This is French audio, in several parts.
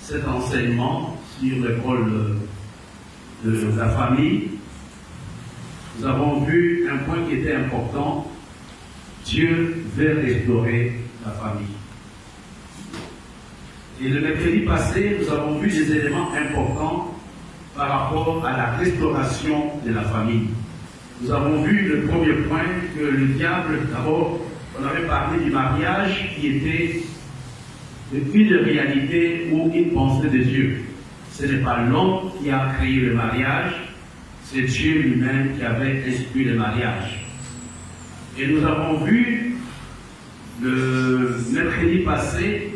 cet enseignement sur le rôle de la famille, nous avons vu un point qui était important. Dieu veut restaurer la famille. Et le mercredi passé, nous avons vu des éléments importants par rapport à la restauration de la famille. Nous avons vu le premier point que le diable, d'abord, on avait parlé du mariage qui était une réalité ou une pensée de Dieu. Ce n'est pas l'homme qui a créé le mariage, c'est Dieu lui-même qui avait inspiré le mariage. Et nous avons vu le mercredi passé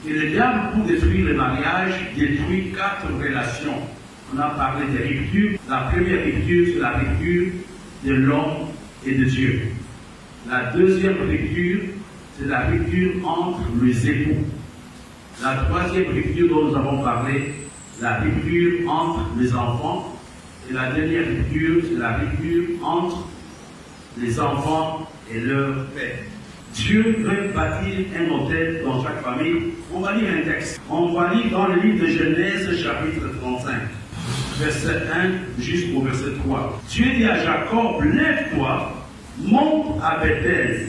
que le diable, pour détruire le mariage, détruit 4 relations. On a parlé des ruptures. La première rupture, c'est la rupture de l'homme et de Dieu. La deuxième rupture, c'est la rupture entre les époux. La troisième rupture dont nous avons parlé, la rupture entre les enfants. Et la dernière rupture, c'est la rupture entre les enfants et leur père. Dieu veut bâtir un modèle dans chaque famille. On va lire un texte. On va lire dans le livre de Genèse, chapitre 35, verset 1 jusqu'au verset 3. Dieu dit à Jacob, lève-toi, monte à Bethel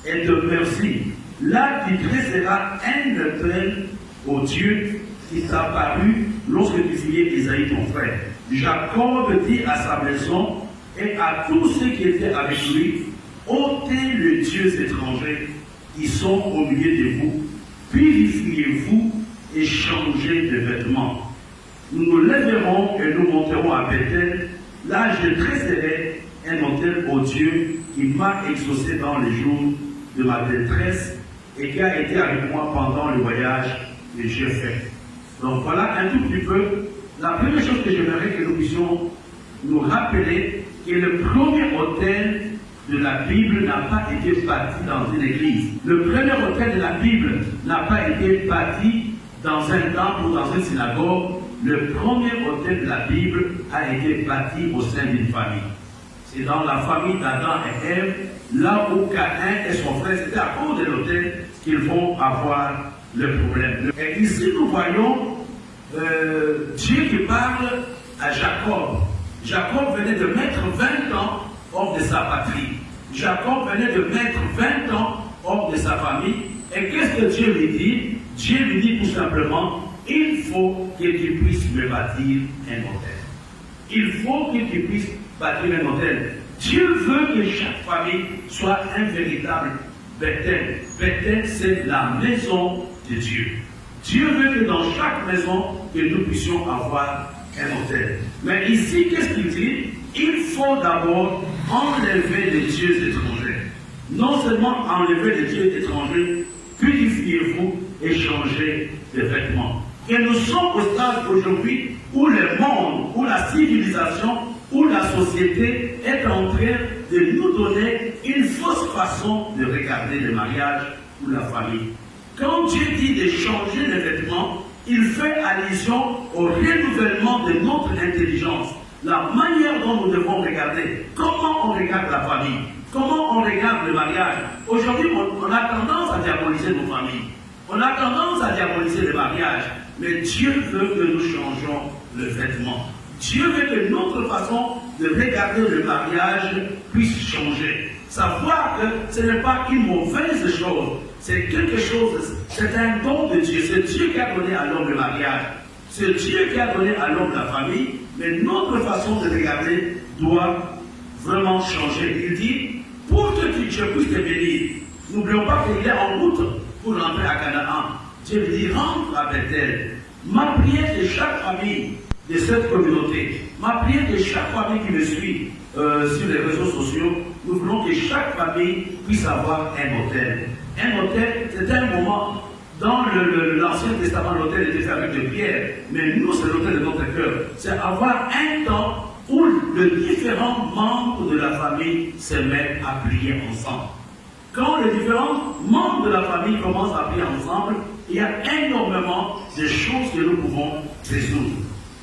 et demeure ici. Là, tu dresseras un autel au Dieu qui t'a apparu lorsque tu fuyais Isaïe ton frère. Jacob dit à sa maison et à tous ceux qui étaient avec lui, ôtez les dieux étrangers qui sont au milieu de vous, purifiez-vous et changez de vêtements. Nous nous lèverons et nous monterons à Bethel. Là, je dresserai un autel au Dieu qui m'a exaucé dans les jours de ma détresse et qui a été avec moi pendant le voyage que j'ai fait. Donc voilà un tout petit peu. La première chose que j'aimerais que nous puissions nous rappeler, que le premier autel de la Bible n'a pas été bâti dans une église. Le premier autel de la Bible n'a pas été bâti dans un temple ou dans une synagogue. Le premier autel de la Bible a été bâti au sein d'une famille. C'est dans la famille d'Adam et Ève, là où Caïn et son frère, c'était à cause de l'autel qu'ils vont avoir le problème. Et ici, nous voyons Dieu qui parle à Jacob. Jacob venait de mettre 20 ans hors de sa patrie. Jacob venait de mettre 20 ans hors de sa famille. Et qu'est-ce que Dieu lui dit? Dieu lui dit tout simplement, il faut que tu puisses me bâtir un autel. Il faut que tu puisses bâtir un autel. Dieu veut que chaque famille soit un véritable Bethel. Bethel, c'est la maison de Dieu. Dieu veut que dans chaque maison, que nous puissions avoir un autel. Mais ici, qu'est-ce qu'il dit? Il faut d'abord enlever les dieux étrangers. Non seulement enlever les dieux étrangers, purifiez-vous et changez de vêtements. Et nous sommes au stade aujourd'hui où le monde, où la civilisation, où la société est en train de nous donner une fausse façon de regarder le mariage ou la famille. Quand Dieu dit de changer les vêtements, il fait allusion au renouvellement de notre intelligence. La manière dont nous devons regarder, comment on regarde la famille, comment on regarde le mariage. Aujourd'hui, on a tendance à diaboliser nos familles. On a tendance à diaboliser le mariage. Mais Dieu veut que nous changions le vêtement. Dieu veut que notre façon de regarder le mariage puisse changer. Savoir que ce n'est pas une mauvaise chose. C'est quelque chose, c'est un don de Dieu. C'est Dieu qui a donné à l'homme le mariage. C'est Dieu qui a donné à l'homme la famille. Mais notre façon de regarder doit vraiment changer. Il dit, pour que Dieu puisse te bénir, n'oublions pas qu'il est en route pour rentrer à Canaan. Dieu lui dit, rentre à Bethel. Ma prière de chaque famille de cette communauté, ma prière de chaque famille qui me suit sur les réseaux sociaux, nous voulons que chaque famille puisse avoir un autel. Un autel, c'est un moment, dans l'Ancien Testament, l'autel était fait avec de pierre, mais nous, c'est l'autel de notre cœur. C'est avoir un temps où les différents membres de la famille se mettent à prier ensemble. Quand les différents membres de la famille commencent à prier ensemble, il y a énormément de choses que nous pouvons résoudre.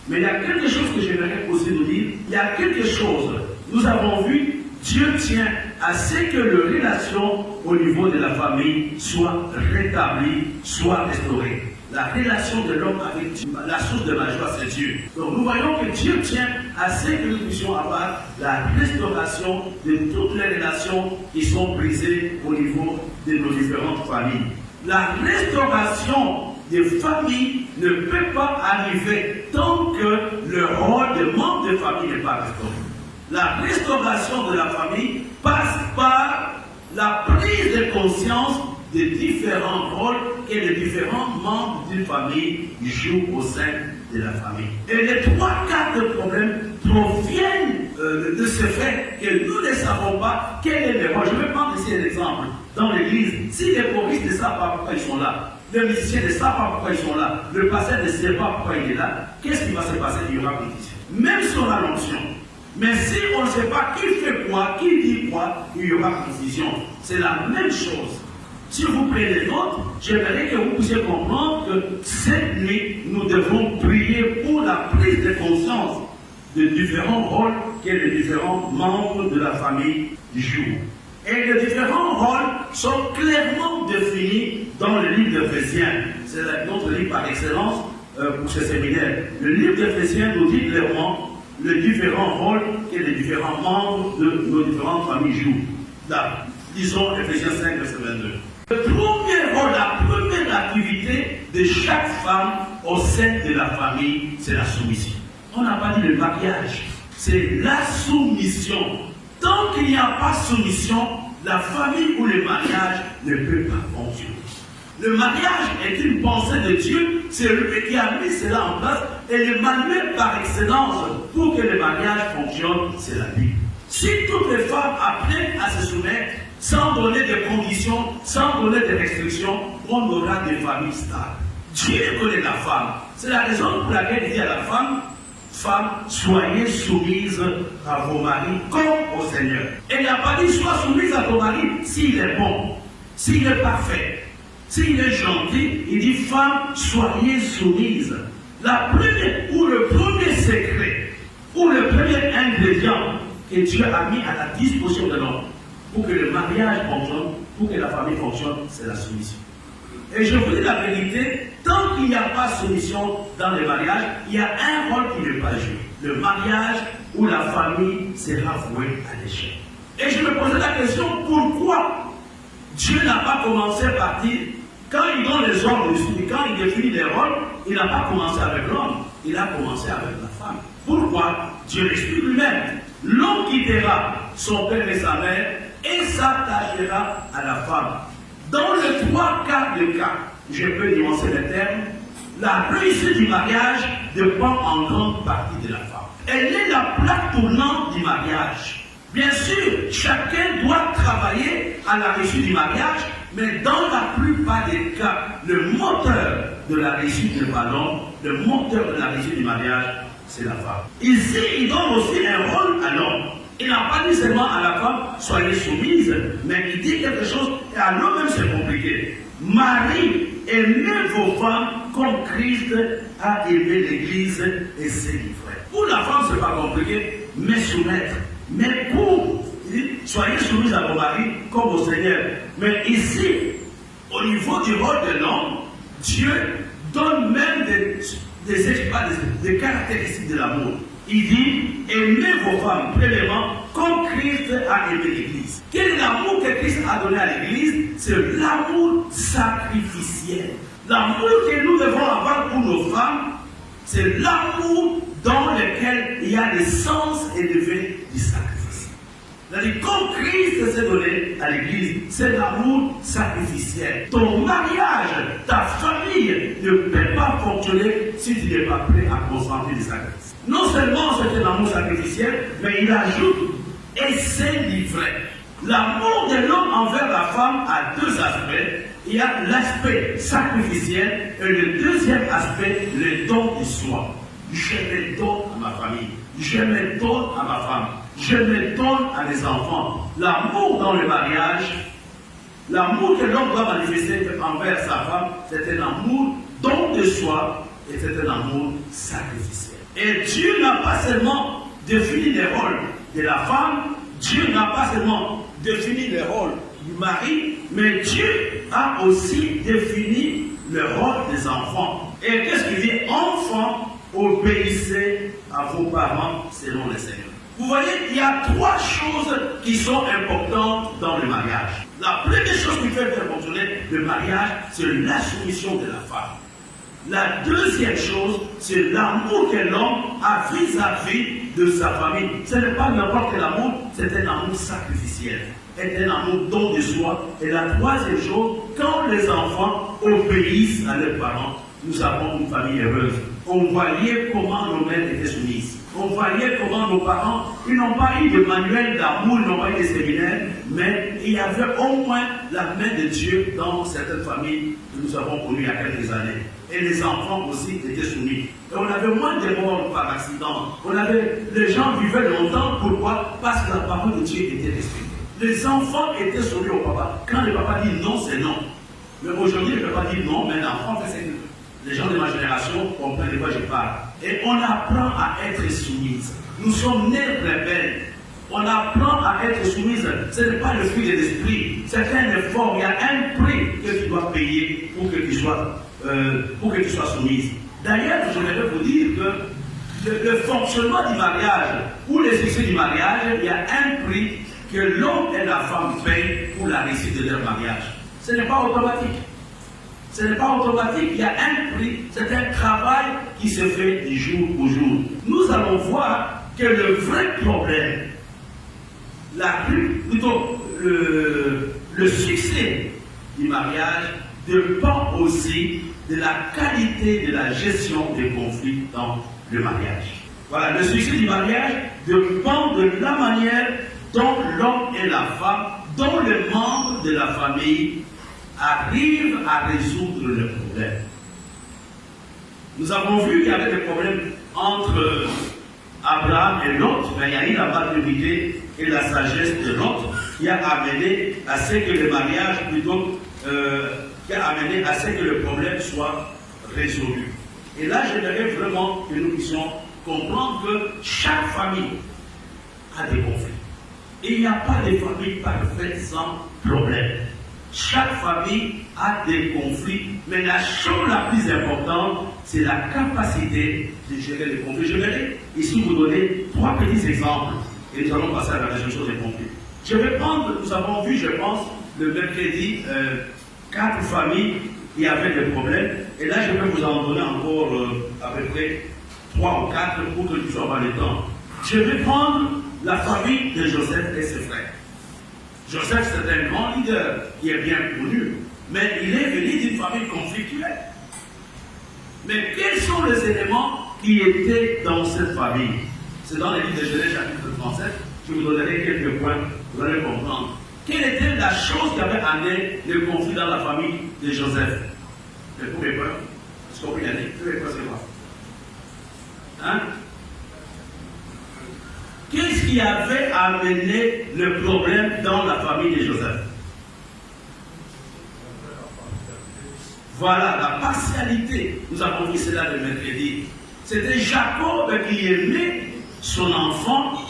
Mais il y a quelque chose que j'aimerais aussi nous dire. Il y a quelque chose. Nous avons vu, Dieu tient à ce que les relations au niveau de la famille soient rétablies, soient restaurées. la relation de l'homme avec Dieu, la source de la joie, c'est Dieu. Donc nous voyons que Dieu tient à ce que nous puissions avoir la restauration de toutes les relations qui sont brisées au niveau de nos différentes familles. La restauration des familles ne peut pas arriver tant que le rôle de membre de famille n'est pas restauré. La restauration de la famille passe par la prise de conscience des différents rôles que les différents membres d'une famille jouent au sein de la famille. Et les 3-4 problèmes proviennent de ce fait que nous ne savons pas quel est le rôle. Je vais prendre ici un exemple. Dans l'église, si les choristes ne savent pas pourquoi ils sont là, les musiciens ne savent pas pourquoi ils sont là, le pasteur ne sait pas pourquoi il est là, qu'est-ce qui va se passer? Il y aura confusion. Même si on a l'onction. Mais si on ne sait pas qui fait quoi, qui dit quoi, il y aura confusion. C'est la même chose. Si vous prenez les notes, j'aimerais que vous puissiez comprendre que cette nuit, nous devons prier pour la prise de conscience de différents rôles que les différents membres de la famille jouent. Et les différents rôles sont clairement définis dans le livre d'Éphésiens. C'est notre livre par excellence pour ce séminaire. Le livre d'Éphésiens nous dit clairement les différents rôles que les différents membres de nos différentes familles jouent. Là, disons Éphésiens 5, verset 22. Le premier rôle, la première activité de chaque femme au sein de la famille, c'est la soumission. On n'a pas dit le mariage, c'est la soumission. Tant qu'il n'y a pas de soumission, la famille ou le mariage ne peut pas fonctionner. Le mariage est une pensée de Dieu, c'est lui qui a mis cela en place, et le manuel par excellence pour que le mariage fonctionne, c'est la Bible. Si toutes les femmes apprennent à se soumettre, sans donner de conditions, sans donner de restrictions, on aura des familles stables. Dieu connaît la femme. C'est la raison pour laquelle il dit à la femme, femmes, soyez soumises à vos maris comme au Seigneur. Et il n'a pas dit, sois soumise à ton mari s'il est bon, s'il est parfait, s'il est gentil. Il dit, femmes, soyez soumises. La première, ou le premier secret, ou le premier ingrédient que Dieu a mis à la disposition de l'homme pour que le mariage fonctionne, pour que la famille fonctionne, c'est la soumission. Et je vous dis la vérité, tant qu'il n'y a pas de soumission dans le mariage, il y a un rôle qui n'est pas joué. Le mariage ou la famille sera voué à l'échec. Et je me posais la question, pourquoi Dieu n'a pas commencé par dire, quand il donne les ordres, quand il définit les rôles, il n'a pas commencé avec l'homme, il a commencé avec la femme. Pourquoi? Dieu l'explique lui-même. L'homme quittera son père et sa mère et s'attachera à la femme. Dans les 3 quarts des cas, je peux nuancer les termes, la réussite du mariage dépend en grande partie de la femme. Elle est la plaque tournante du mariage. Bien sûr, chacun doit travailler à la réussite du mariage, mais dans la plupart des cas, le moteur de la réussite du ballon, le moteur de la réussite du mariage, c'est la femme. Ici, il donne aussi un rôle à l'homme. Il n'a pas dit seulement à la femme, soyez soumise, mais il dit quelque chose, et à l'homme même c'est compliqué. Marie, aimez vos femmes comme Christ a aimé l'Église et s'est livré. Pour la femme, ce n'est pas compliqué, mais soumettre. Mais pour, soyez soumise à vos maris comme au Seigneur. Mais ici, au niveau du rôle de l'homme, Dieu donne même des caractéristiques de l'amour. Il dit, aimez vos femmes, premièrement, comme Christ a aimé l'Église. Quel est l'amour que Christ a donné à l'Église? C'est l'amour sacrificiel. L'amour que nous devons avoir pour nos femmes, c'est l'amour dans lequel il y a l'essence élevée du sacrifice. C'est-à-dire, comme Christ s'est donné à l'Église, c'est l'amour sacrificiel. Ton mariage, ta famille ne peut pas fonctionner si tu n'es pas prêt à consentir des sacrifices. Non seulement c'est un amour sacrificiel, mais il ajoute et s'est livré. L'amour de l'homme envers la femme a 2 aspects. Il y a l'aspect sacrificiel et le deuxième aspect, le don de soi. Je me donne à ma famille, je me donne à ma femme, je me donne à mes enfants. L'amour dans le mariage, l'amour que l'homme doit manifester envers sa femme, c'est un amour don de soi et c'est un amour sacrificiel. Et Dieu n'a pas seulement défini les rôles de la femme, Dieu n'a pas seulement défini les rôles du mari, mais Dieu a aussi défini le rôle des enfants. Et qu'est-ce qu'il dit? Enfants, obéissez à vos parents selon le Seigneur. Vous voyez, il y a trois choses qui sont importantes dans le mariage. La première chose qui fait faire fonctionner le mariage, c'est la soumission de la femme. La deuxième chose, c'est l'amour que l'homme a vis-à-vis de sa famille. Ce n'est pas n'importe quel amour, c'est un amour sacrificiel. C'est un amour don de soi. Et la troisième chose, quand les enfants obéissent à leurs parents, nous avons une famille heureuse. On voyait comment nos mères étaient soumises. On voyait comment nos parents, ils n'ont pas eu de manuel d'amour, ils n'ont pas eu de séminaire, mais il y avait au moins la main de Dieu dans certaines familles que nous avons connues il y a quelques années. Et les enfants aussi étaient soumis. Et on avait moins de morts par accident. Les gens vivaient longtemps. Pourquoi? Parce que la parole de Dieu était respectée. Les enfants étaient soumis au papa. Quand le papa dit non, c'est non. Mais aujourd'hui, le papa dit non, mais l'enfant fait ce qu'il veut. Les gens de ma génération comprennent de quoi je parle. Et on apprend à être soumise. Nous sommes nés rebelles. On apprend à être soumise. Ce n'est pas le fruit de l'esprit. C'est un effort. Il y a un prix que tu dois payer pour que tu sois soumise. D'ailleurs, je voudrais vous dire que le fonctionnement du mariage ou le succès du mariage, il y a un prix que l'homme et la femme payent pour la réussite de leur mariage. Ce n'est pas automatique. Ce n'est pas automatique, il y a un prix, c'est un travail qui se fait du jour au jour. Nous allons voir que le vrai problème, le succès du mariage dépend aussi de la qualité de la gestion des conflits dans le mariage. Voilà, le succès du mariage dépend de la manière dont l'homme et la femme, dont les membres de la famille arrivent à résoudre le problème. Nous avons vu qu'il y avait des problèmes entre Abraham et Lot, mais il y a eu la maturité et la sagesse de Lot qui a amené à ce que le mariage, qui a amené à ce que le problème soit résolu. Et là, j'aimerais vraiment que nous puissions comprendre que chaque famille a des conflits. Et il n'y a pas de famille parfaite sans problème. Chaque famille a des conflits, mais la chose la plus importante, c'est la capacité de gérer les conflits. Je vais ici vous donner trois petits exemples et nous allons passer à la résolution des conflits. Je vais prendre, nous avons vu, je pense, le mercredi, 4 familles qui avaient des problèmes, et là je vais vous en donner encore à peu près 3 ou 4 pour que nous soyons dans le temps. Je vais prendre la famille de Joseph et ses frères. Joseph, c'est un grand leader qui est bien connu, mais il est venu d'une famille conflictuelle. Mais quels sont les éléments qui étaient dans cette famille? C'est dans le livre de Genèse chapitre 37, je vous donnerai quelques points, vous allez comprendre. Quelle était la chose qui avait amené le conflit dans la famille de Joseph? Le premier point, est-ce qu'on peut y aller? Le premier point, c'est quoi? Hein? Qu'est-ce qui avait amené le problème dans la famille de Joseph? Voilà, la partialité. Nous avons vu cela le mercredi. C'était Jacob qui aimait son enfant,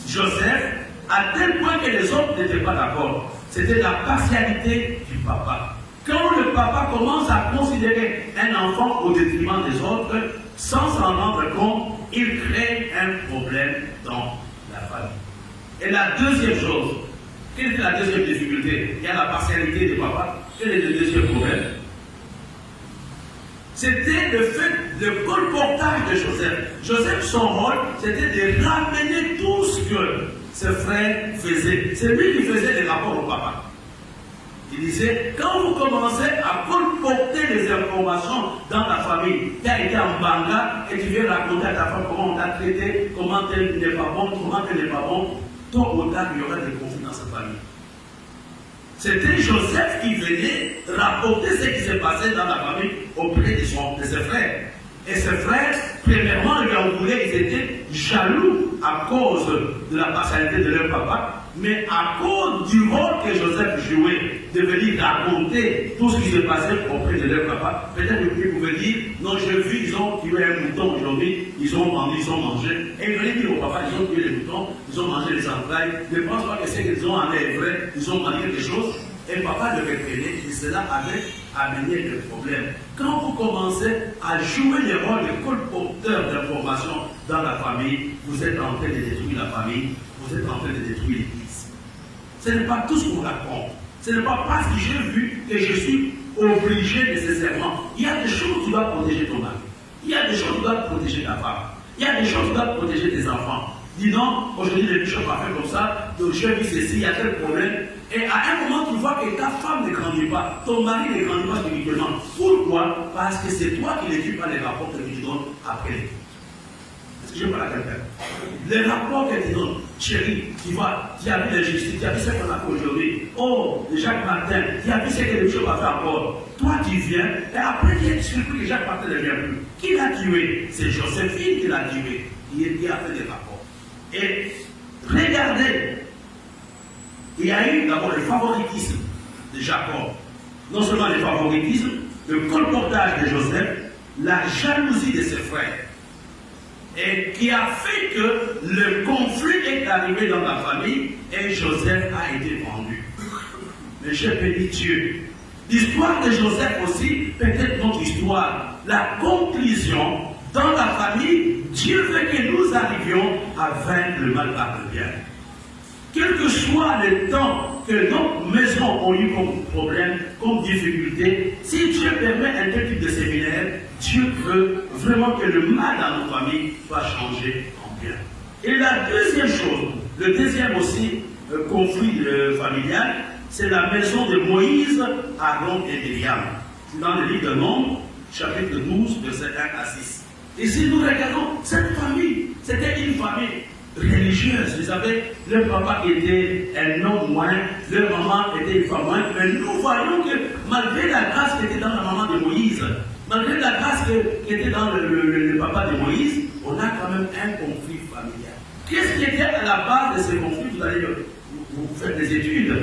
Joseph, à tel point que les autres n'étaient pas d'accord. C'était la partialité du papa. Quand le papa commence à considérer un enfant au détriment des autres, sans s'en rendre compte, il crée un problème dans la famille. Et la deuxième chose, quelle est la deuxième difficulté? Il y a la partialité du papa. Quel est le deuxième problème? C'était le fait, le colportage de Joseph. Joseph, son rôle, c'était de ramener tout ce que ses frères faisaient. C'est lui qui faisait les rapports au papa. Il disait, quand vous commencez à colporter les informations dans ta famille, tu as été en banga et tu viens raconter à ta femme comment on t'a traité, comment tel n'est pas bon, comment tel n'est pas bon, tôt ou tard, il y aura des conflits dans sa famille. C'était Joseph qui venait rapporter ce qui s'est passé dans la famille auprès de ses frères. Et ses frères, premièrement, ils en voulaient, ils étaient jaloux à cause de la partialité de leur papa, mais à cause du rôle que Joseph jouait, de venir raconter tout ce qui s'est passé auprès de leur papa. Peut-être qu'ils pouvaient dire, non, j'ai vu, ils ont tué un mouton aujourd'hui, ils ont mangé. Et ils venaient dire au papa, ils ont tué les moutons, ils ont mangé les entrailles. Ne pense pas que ce qu'ils ont en est vrai, ils ont mangé des choses. Et papa le reprenait, et cela avec amener des problèmes. Quand vous commencez à jouer le rôle de colporteur d'informations dans la famille, vous êtes en train de détruire la famille, vous êtes en train de détruire l'Église. Ce n'est pas tout ce qu'on raconte. Ce n'est pas parce que j'ai vu que je suis obligé nécessairement. Il y a des choses que tu dois protéger ton mari. Il y a des choses que tu dois protéger ta femme. Il y a des choses que tu dois protéger tes enfants. Dis non, aujourd'hui le bishop a fait comme ça, donc je vis ceci, il y a tel problème. Et à un moment, tu vois que ta femme ne grandit pas, ton mari ne grandit pas spirituellement. Pourquoi? Parce que c'est toi qui n'écris pas les rapports que tu donnes après l'écoute. Est-ce que je parle à quelqu'un? Les rapports qu'elle te donne, chérie, tu vois, tu as vu l'injustice, tu as vu ce qu'on a fait aujourd'hui. Oh, Jacques Martin, tu as vu ce que le bishop a fait encore. Toi, tu viens, et après, tu es surpris que Jacques Martin ne vient plus. Qui l'a tué? C'est Joséphine qui l'a tué. Il a fait des rapports. Et regardez, il y a eu d'abord le favoritisme de Jacob. Non seulement le favoritisme, le colportage de Joseph, la jalousie de ses frères. Et qui a fait que le conflit est arrivé dans la famille et Joseph a été vendu. Mais j'ai béni Dieu. L'histoire de Joseph aussi, peut-être notre histoire. La conclusion, dans la famille, Dieu veut que nous arrivions à vaincre le mal par le bien. Quel que soit le temps que nos maisons ont eu comme problème, comme difficulté, si Dieu permet un tel type de séminaire, Dieu veut vraiment que le mal dans nos familles soit changé en bien. Et la deuxième chose, le deuxième aussi conflit familial, c'est la maison de Moïse, Aaron et Myriam. Dans le livre de Nombres, chapitre 12, versets 1 à 6. Et si nous regardons cette famille, c'était une famille religieuse. Vous savez, le papa était un homme moins, leur maman était une femme moins. Mais nous voyons que malgré la grâce qui était dans la maman de Moïse, malgré la grâce qui était dans le papa de Moïse, on a quand même un conflit familial. Qu'est-ce qui était à la base de ce conflit? Vous allez vous faire des études.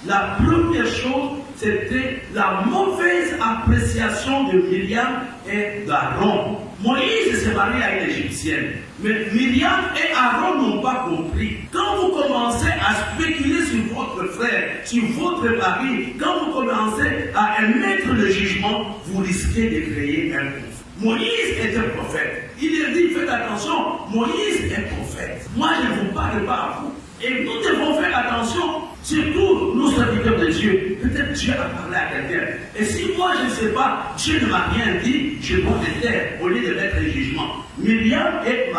La première chose, c'était la mauvaise appréciation de Myriam et d'Aaron. Moïse s'est marié à une Égyptienne, mais Myriam et Aaron n'ont pas compris. Quand vous commencez à spéculer sur votre frère, sur votre mari, quand vous commencez à émettre le jugement, vous risquez de créer un conflit. Moïse était prophète. Il a dit, faites attention, Moïse est prophète. Moi, je ne vous parle pas à vous. Et nous devons faire attention, surtout nous serviteurs de Dieu. Peut-être Dieu a parlé à quelqu'un. Et si moi je ne sais pas, Dieu ne m'a rien dit, je dois me taire au lieu de mettre le jugement. Myriam et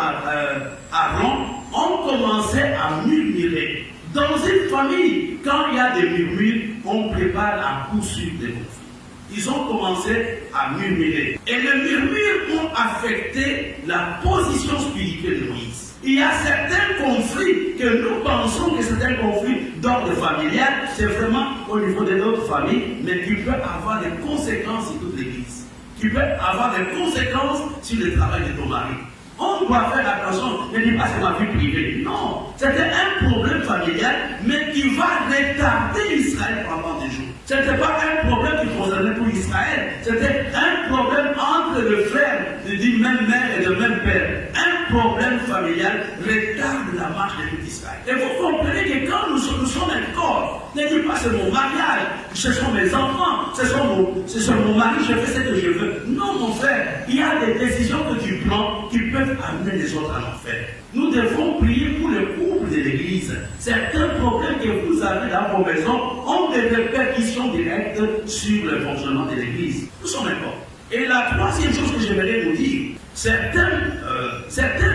Aaron ont commencé à murmurer. Dans une famille, quand il y a des murmures, on prépare la poursuite des conflits. Ils ont commencé à murmurer. Et les murmures ont affecté la position spirituelle de Moïse. Il y a certains conflits que nous pensons que c'est un conflit d'ordre familial, c'est vraiment au niveau de notre famille, mais qui peut avoir des conséquences sur toute l'Église, qui peut avoir des conséquences sur le travail de ton mari. On doit faire attention, ne dis pas c'est ma vie privée. Non, c'était un problème familial, mais qui va retarder Israël pendant des jours. Ce n'était pas un problème qui concernait pour Israël, c'était un problème entre le frère d'une même mère et de même père. Un problème familial retarde la marche de tout Israël. Et vous comprenez que quand nous sommes un corps, ne dis pas c'est mon mariage, ce sont mes enfants, ce sont mon mari, je fais ce que je veux. Non mon frère, il y a des décisions que tu prends qui peuvent amener les autres à l'enfer. Nous devons prier pour le couple de l'Église. Certains problèmes que vous avez dans vos maisons ont des répercussions directes sur le fonctionnement de l'Église. Nous sommes d'accord. Et la troisième chose que j'aimerais vous dire, certains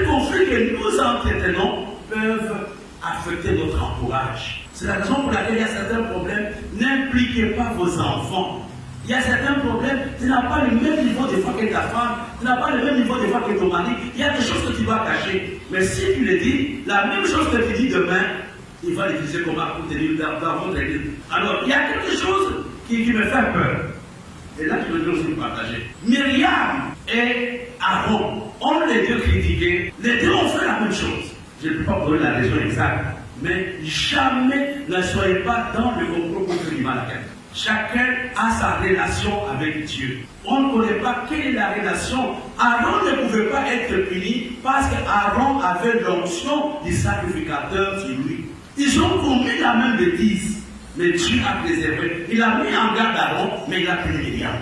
conflits que nous entretenons peuvent affecter notre entourage. C'est la raison pour laquelle il y a certains problèmes. N'impliquez pas vos enfants. Il y a certains problèmes, tu n'as pas le même niveau de foi que ta femme, tu n'as pas le même niveau de foi que ton mari. Il y a des choses que tu dois cacher. Mais si tu le dis, la même chose que tu dis demain, il va l'utiliser comme arme pour te dire dans votre église. Alors, il y a quelque chose qui me fait peur. Et là, je veux aussi partager. Myriam et Aaron ont les deux critiqué. Les deux ont fait la même chose. Je ne peux pas vous donner la raison exacte. Mais jamais ne soyez pas dans le complot contre l'humain. Chacun a sa relation avec Dieu. On ne connaît pas quelle est la relation. Aaron ne pouvait pas être puni parce qu'Aaron avait l'onction du sacrificateur sur lui. Ils ont commis la même bêtise. Mais Dieu a préservé. Il a mis en garde Aaron, mais il a puni Myriam.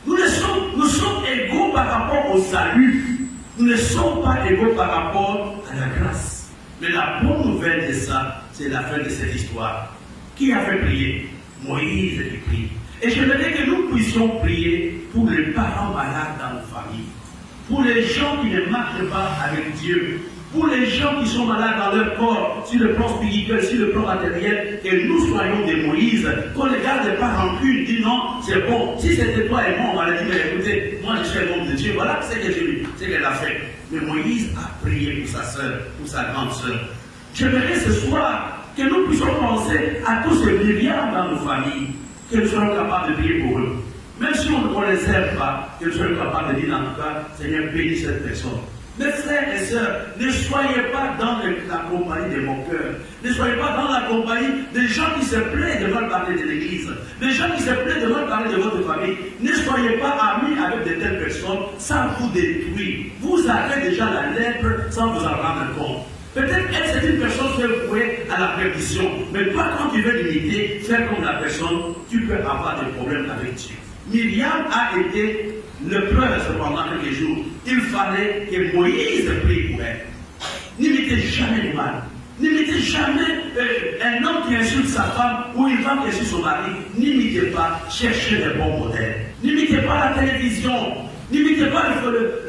Nous sommes égaux par rapport au salut. Nous ne sommes pas égaux par rapport à la grâce. Mais la bonne nouvelle de ça, c'est la fin de cette histoire. Qui a fait prier? Moïse qui prie. Et j'aimerais que nous puissions prier pour les parents malades dans nos familles, pour les gens qui ne marchent pas avec Dieu, pour les gens qui sont malades dans leur corps, sur le plan spirituel, sur le plan matériel, que nous soyons des Moïse, qu'on ne garde pas rancune, dit non, c'est bon, si c'était toi et moi, on va dire, mais écoutez, moi je suis un homme de Dieu, voilà ce qu'elle a fait. Mais Moïse a prié pour sa soeur, pour sa grande soeur. J'aimerais ce soir que nous puissions penser à tous ces Myriam dans nos familles, que nous soyons capables de prier pour eux. Même si on ne les aime pas, que nous soyons capables de dire en tout cas, Seigneur, bénis cette personne. Mes frères et sœurs, ne soyez pas dans la compagnie des moqueurs. Ne soyez pas dans la compagnie des gens qui se plaignent de mal parler de l'Église. Des gens qui se plaignent de mal parler de votre famille. Ne soyez pas amis avec de telles personnes sans vous détruire. Vous avez déjà la lèpre sans vous en rendre compte. Peut-être elle, c'est une personne qui est vouée à la perdition. Mais toi, quand tu veux l'imiter, faire comme la personne, tu peux avoir des problèmes avec Dieu. Myriam a été le preuve cependant quelques jours. Il fallait que Moïse prie pour elle. N'imitez jamais le mal. N'imitez jamais un homme qui insulte sa femme ou une femme qui insulte son mari. N'imitez pas, cherchez les bons modèles. N'imitez pas la télévision. N'imitez pas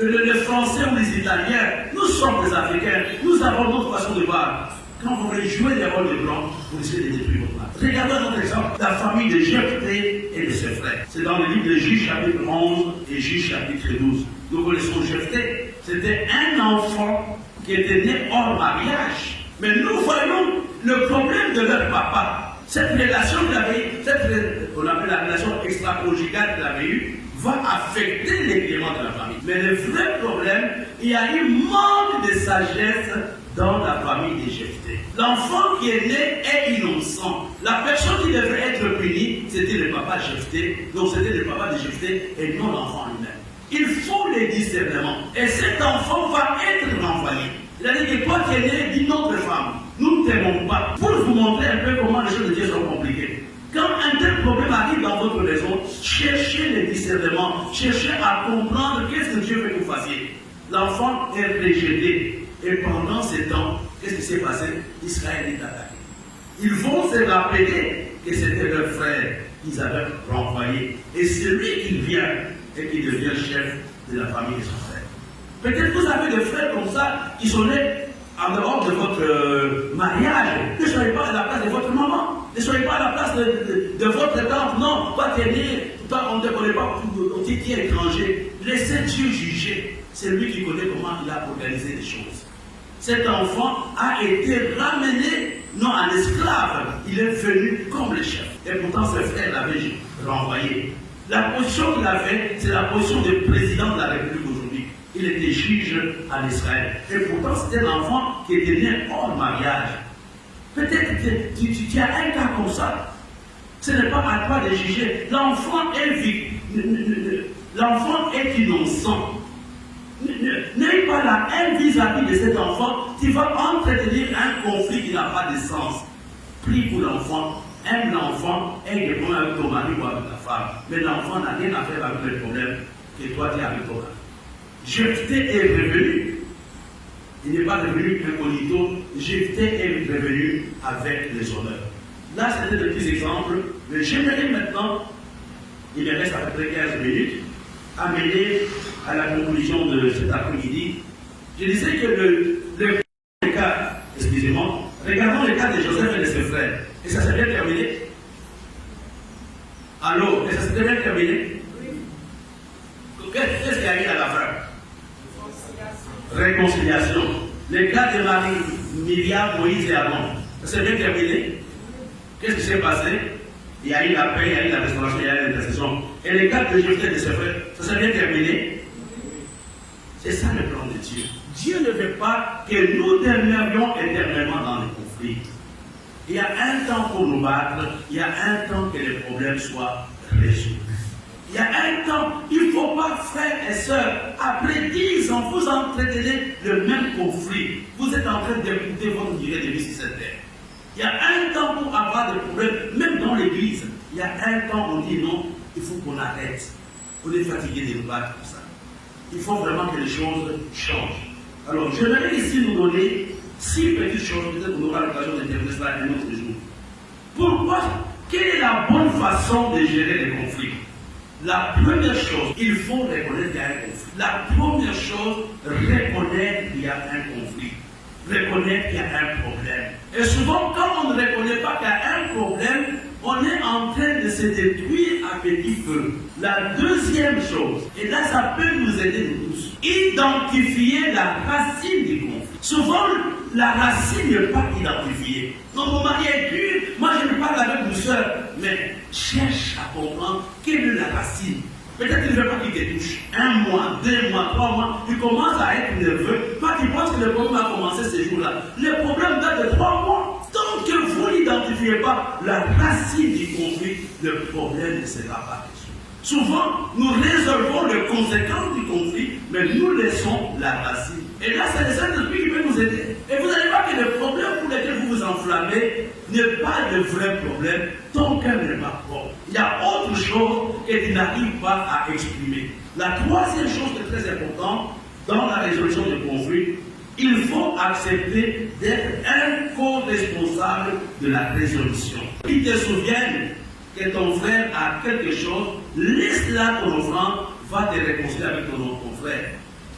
le français ou les italiens. Nous sommes des Africains. Nous avons notre façon de voir. Quand vous voulez jouer les rôles de blancs, vous essayez de détruire votre mari. Regardez un autre exemple, la famille de Jephthé et de ses frères. C'est dans le livre de Juges chapitre 11 et Juges chapitre 12. Nous connaissons Jephthé. C'était un enfant qui était né hors mariage. Mais nous voyons le problème de leur papa. Cette relation qu'il avait eue, on appelle la relation extra-conjugale qu'il avait eue, va affecter les éléments de la famille. Mais le vrai problème, il y a eu manque de sagesse dans la famille de Jephthé. L'enfant qui est né est innocent. La personne qui devrait être punie, c'était le papa Jephthé. Donc c'était le papa de Jephthé et non l'enfant lui-même. Il faut les discernements. Et cet enfant va être renvoyé. Il a dit que toi qui es né d'une autre femme, nous ne t'aimons pas. Pour vous montrer un peu comment les choses de Dieu sont compliquées. Quand un tel problème arrive dans votre maison, cherchez les discernements, cherchez à comprendre qu'est-ce que Dieu veut que vous fassiez. L'enfant est rejeté. Et pendant ce temps, qu'est-ce qui s'est passé? Israël est attaqué. Ils vont se rappeler que c'était leur frère qu'ils avaient renvoyé. Et c'est lui qui vient et qui devient chef de la famille de son frère. Peut-être vous avez des frères comme ça qui sont nés en dehors de votre mariage. Ne soyez pas à la place de votre maman. Ne soyez pas à la place de votre tante. Non, toi tu es né, toi on ne te connaît pas, tu es étranger. Laissez Dieu juger. C'est lui qui connaît comment il a organisé les choses. Cet enfant a été ramené, non en esclave, il est venu comme le chef. Et pourtant ses frères l'avaient renvoyé. La position qu'il avait, c'est la position de président de la République aujourd'hui. Il était juge en Israël. Et pourtant c'était un enfant qui était né hors mariage. Peut-être que tu as un cas comme ça. Ce n'est pas à toi de juger. L'enfant est innocent. N'aie pas la haine vis-à-vis de cet enfant qui va entretenir un conflit qui n'a pas de sens. Prie pour l'enfant, aime l'enfant, aide des problèmes avec ton mari ou avec ta femme. Mais l'enfant n'a rien à faire avec les problèmes que toi tu as avec ton mari. Jephthé est revenu. Il n'est pas revenu incognito. Jephthé est revenu avec les honneurs. Là, c'était des petits exemples. Mais j'aimerais maintenant, il me reste à peu près 15 minutes, amener à la conclusion de cet après-midi. Je disais que le cas, excusez-moi, regardons le cas de Joseph et de ses frères. Et ça s'est bien terminé. Allô, et ça s'est bien terminé. Qu'est-ce qu'il y a eu à la fin? Réconciliation. Le cas de Marie, Myriam, Moïse et Aaron. Ça s'est bien terminé. Qu'est-ce qui s'est passé? Il y a eu la paix, il y a eu la restauration, il y a eu l'intercession. Et le cas de Jephthé et de ses frères, ça s'est bien terminé. C'est ça le plan de Dieu. Dieu ne veut pas que nous demeurions éternellement dans les conflits. Il y a un temps pour nous battre, il y a un temps que les problèmes soient résolus. Il y a un temps, il ne faut pas, frères et sœurs, après 10 ans, vous entretenez le même conflit. Vous êtes en train d'écouter votre durée de vie sur cette terre. Il y a un temps pour avoir des problèmes, même dans l'église. Il y a un temps où on dit non, il faut qu'on arrête. On est fatigué de nous battre pour ça. Il faut vraiment que les choses changent. Alors, j'aimerais ici nous donner 6 petites choses, peut-être qu'on aura l'occasion de terminer cela un autre jour. Pourquoi? Quelle est la bonne façon de gérer les conflits? La première chose, il faut reconnaître qu'il y a un conflit. La première chose, reconnaître qu'il y a un conflit. Reconnaître qu'il y a un problème. Et souvent, quand on ne reconnaît pas qu'il y a un problème, on est en train de se détruire à petit feu. La deuxième chose, et là ça peut nous aider nous tous, identifier la racine du conflit. Souvent, la racine n'est pas identifiée. Donc mon mari est pur, moi je me parle avec douceur, mais cherche à comprendre quelle est la racine. Peut-être qu'il ne veut pas qu'il te touche. 1 mois, 2 mois, 3 mois, il commence à être nerveux. Toi, tu penses que le problème a commencé ces jours-là. Le problème date de 3 mois. Tant que vous n'identifiez pas la racine du conflit, le problème ne sera pas résolu. Souvent, nous résolvons les conséquences du conflit, mais nous laissons la racine. Et là, c'est le Saint-Esprit qui peut nous aider. Et vous allez voir que le problème pour lequel vous vous enflammez n'est pas le vrai problème. Ton cœur n'est pas propre. Il y a autre chose que tu n'arrives pas à exprimer. La troisième chose qui est très importante dans la résolution du conflit, il faut accepter d'être un co-responsable de la résolution. Si te souviens que ton frère a quelque chose, laisse-la ton offrande, va te réconcilier avec ton frère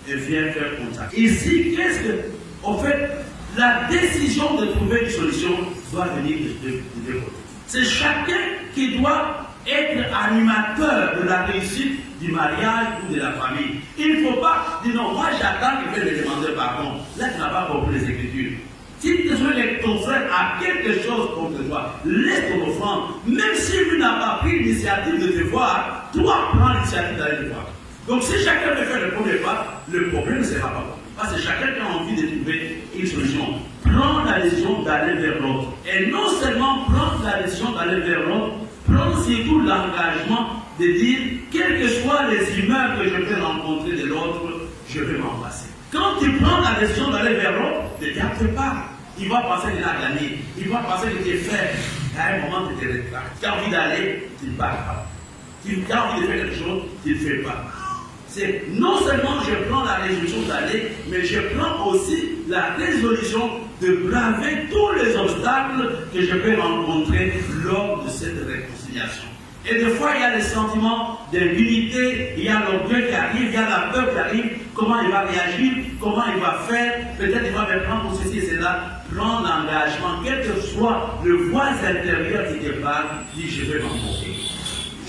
et viens faire contact. Ici, qu'est-ce que, en fait, la décision de trouver une solution doit venir de deux côtés. C'est chacun qui doit être animateur de la réussite du mariage ou de la famille. Il ne faut pas dire non, moi j'attends qu'il vienne me demander pardon. Là, tu n'as pas compris les Écritures. Si tu te souviens que ton frère a quelque chose contre toi, laisse ton offrande. Même si lui n'a pas pris l'initiative de te voir, toi prends l'initiative d'aller te voir. Donc si chacun peut faire le premier pas, le problème ne sera pas bon. Parce que chacun qui a envie de trouver une solution, prends la décision d'aller vers l'autre. Et non seulement prendre la décision d'aller vers l'autre, prendre surtout l'engagement de dire, quelles que soient les humeurs que je vais rencontrer de l'autre, je vais m'en passer. Quand tu prends la décision d'aller vers l'autre, le diable te parle. Il va penser qu'il a gagné. Il va penser que tu es faible. À un moment, tu te rétractes. Tu as envie d'aller, tu ne pars pas. Tu as envie de faire quelque chose, tu ne fais pas. C'est non seulement je prends la résolution d'aller, mais je prends aussi la résolution de braver tous les obstacles que je vais rencontrer lors de cette réconciliation. Et des fois, il y a les sentiments d'impunité, il y a l'orgueil qui arrive, il y a la peur qui arrive, comment il va réagir, comment il va faire, peut-être il va me prendre pour ceci et cela. Prends l'engagement, quel que soit le voix intérieur qui te parle, dis je vais m'emporter.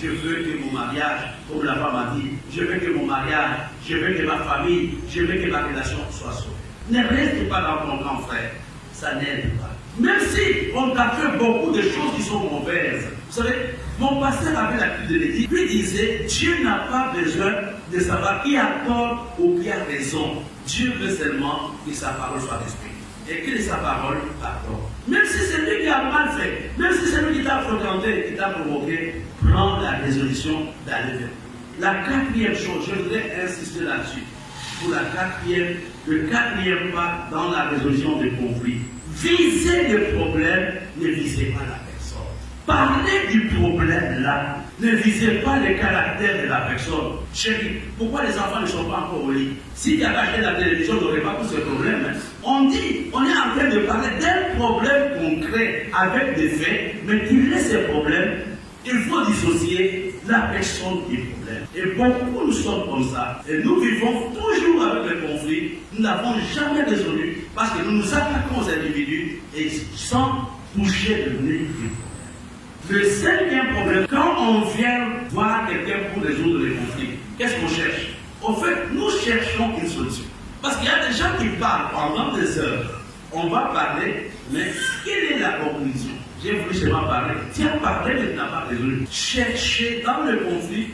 Je veux que mon mariage, comme la femme a dit, je veux que mon mariage, je veux que ma famille, je veux que ma relation soit sauvée. Ne reste pas dans ton grand frère, ça n'aide pas. Même si on t'a fait beaucoup de choses qui sont mauvaises. Vous savez, mon pasteur avait l'habitude de le dire. Lui disait, Dieu n'a pas besoin de savoir qui a tort ou qui a raison. Dieu veut seulement que sa parole soit respectée. Et que sa parole a tort. Même si c'est lui qui a mal fait, même si c'est lui qui t'a fréquenté, qui t'a provoqué, prends la résolution d'aller vers lui. La quatrième chose, je voudrais insister là-dessus. Pour le quatrième pas dans la résolution des conflits. Visez le problème, ne visez pas la personne. Parlez du problème là, ne visez pas le caractère de la personne. Chérie, pourquoi les enfants ne sont pas encore au lit? Si tu as acheté la télévision, on n'aurait pas tous ces problèmes. On dit, on est en train de parler d'un problème concret avec des faits, mais tu laisses ces problèmes, il faut dissocier la personne du problème. Et beaucoup nous sommes comme ça. Et nous vivons toujours avec le conflit. Nous n'avons jamais résolu parce que nous nous attaquons aux individus et sans toucher le nez du problème. Le cinquième problème, quand on vient voir quelqu'un pour résoudre les conflits, qu'est-ce qu'on cherche? En fait, nous cherchons une solution. Parce qu'il y a des gens qui parlent pendant des heures. On va parler, mais quelle est la conclusion? J'ai voulu seulement parler. Tu as parlé, mais tu n'as pas résolu. Chercher dans le conflit,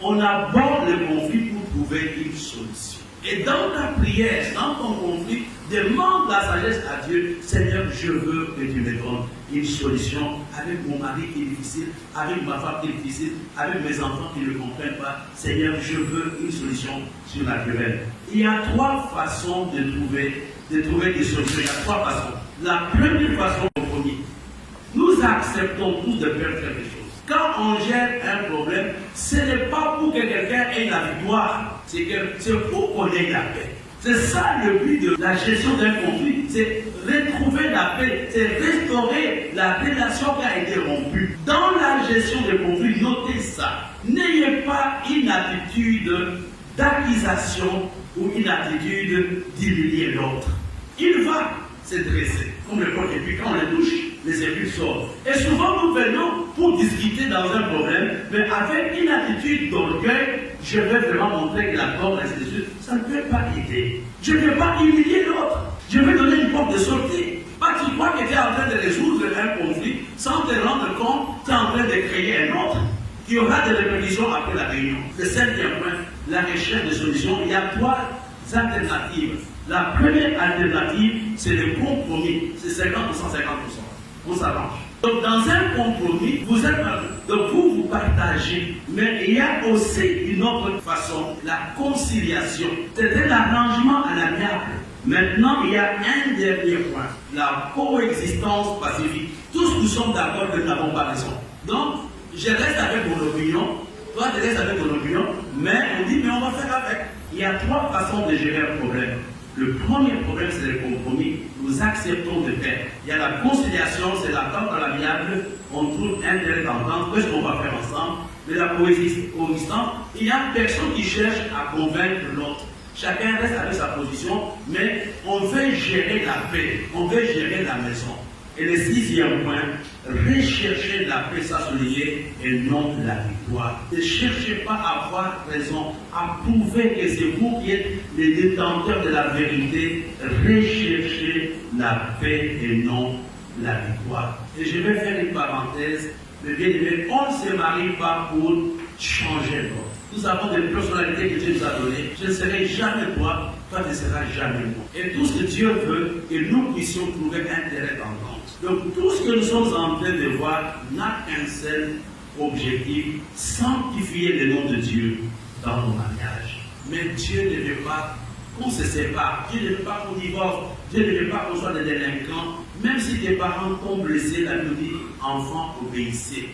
on aborde le conflit pour trouver une solution. Et dans ta prière, dans ton conflit, demande la sagesse à Dieu. Seigneur, je veux que tu me donnes une solution avec mon mari qui est difficile, avec ma femme qui est difficile, avec mes enfants qui ne comprennent pas. Seigneur, je veux une solution sur la querelle. Il y a 3 façons de trouver des solutions. Il y a 3 façons. La première façon, compromis. nous acceptons tous de faire quelque chose. Quand on gère un problème, ce n'est pas pour que quelqu'un ait la victoire, c'est pour qu'on ait la paix. C'est ça le but de la gestion d'un conflit, c'est retrouver la paix, c'est restaurer la relation qui a été rompue. Dans la gestion des conflits, notez ça. N'ayez pas une attitude d'accusation ou une attitude d'humilier l'autre. Il va se dresser, comme le coq, et puis quand on le touche, les épaules sortent. Et souvent, nous venons pour discuter dans un problème, mais avec une attitude d'orgueil, je vais vraiment montrer que la corde, ainsi de suite, ça ne peut pas aider. Je ne vais pas humilier l'autre. Je vais donner une porte de sortie. Pas tu crois que tu es en train de résoudre un conflit sans te rendre compte que tu es en train de créer un autre. Il y aura des répétitions après la réunion. Le cinquième point, la recherche de solutions. Il y a trois alternatives. La première alternative, c'est le compromis. C'est 50%, 50%. On s'arrange. Donc, dans un compromis, vous êtes donc vous partagez. Mais il y a aussi une autre façon, la conciliation. C'est l'arrangement à l'amiable. Maintenant, il y a un dernier point, la coexistence pacifique. Tous nous sommes d'accord que nous n'avons pas raison. Donc, je reste avec mon opinion, toi tu restes avec ton opinion, mais on dit, mais on va faire avec. Il y a trois façons de gérer un problème. Le premier problème, c'est le compromis. Nous acceptons de faire. Il y a la conciliation, c'est l'attente à l'amiable. On trouve un terrain d'entente. Qu'est-ce qu'on va faire ensemble? Mais la coexistence, il y a personne qui cherche à convaincre l'autre. Chacun reste avec sa position, mais on veut gérer la paix. On veut gérer la maison. Et le sixième point, rechercher la paix, ça souligner, et non la victoire. Ne cherchez pas à avoir raison, à prouver que c'est vous qui êtes les détenteurs de la vérité. Recherchez la paix et non la victoire. Et je vais faire une parenthèse, mais bien aimé, on ne se marie pas pour changer l'autre. Nous avons des personnalités que Dieu nous a données. Je ne serai jamais toi, toi ne seras jamais moi. Et tout ce que Dieu veut, que nous puissions trouver un terrain d'entente. Donc tout ce que nous sommes en train de voir n'a qu'un seul objectif, sanctifier le nom de Dieu dans nos mariages. Mais Dieu ne veut pas qu'on se sépare, Dieu ne veut pas qu'on divorce, Dieu ne veut pas qu'on soit des délinquants. Même si tes parents t'ont blessé, la Bible dit, enfants, obéissez.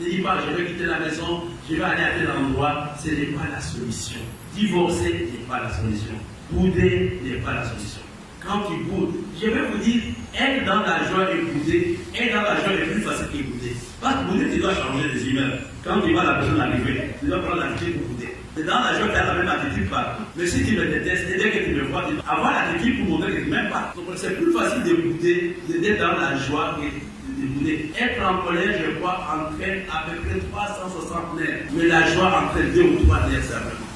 Ne dis pas, je vais quitter la maison, je vais aller à tel endroit, ce n'est pas la solution. Divorcer n'est pas la solution. Bouder n'est pas la solution. Quand tu boudes, je vais vous dire, être dans la joie et bouder, être dans la joie est plus facile que bouder. Parce que bouder, tu dois changer les humeurs. Quand tu vois la personne arriver, tu dois prendre l'attitude pour bouder. C'est dans la joie que tu as la même attitude partout. Mais si tu me détestes, et dès que tu me vois, tu dois avoir l'attitude pour montrer que tu ne m'aimes pas. Donc c'est plus facile de bouder, d'être dans la joie que de bouder. Être en colère, je crois, entraîne à peu près 360 nerfs. Mais la joie entraîne 2 ou 3 nerfs simplement.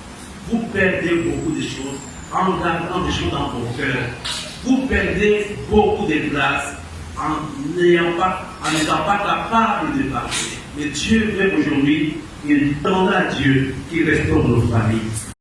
Vous perdez beaucoup de choses en gardant des choses dans vos cœurs. Vous perdez beaucoup de grâce en n'étant pas capable de parler. Mais Dieu veut aujourd'hui, il demande à Dieu qu'il restaure nos familles.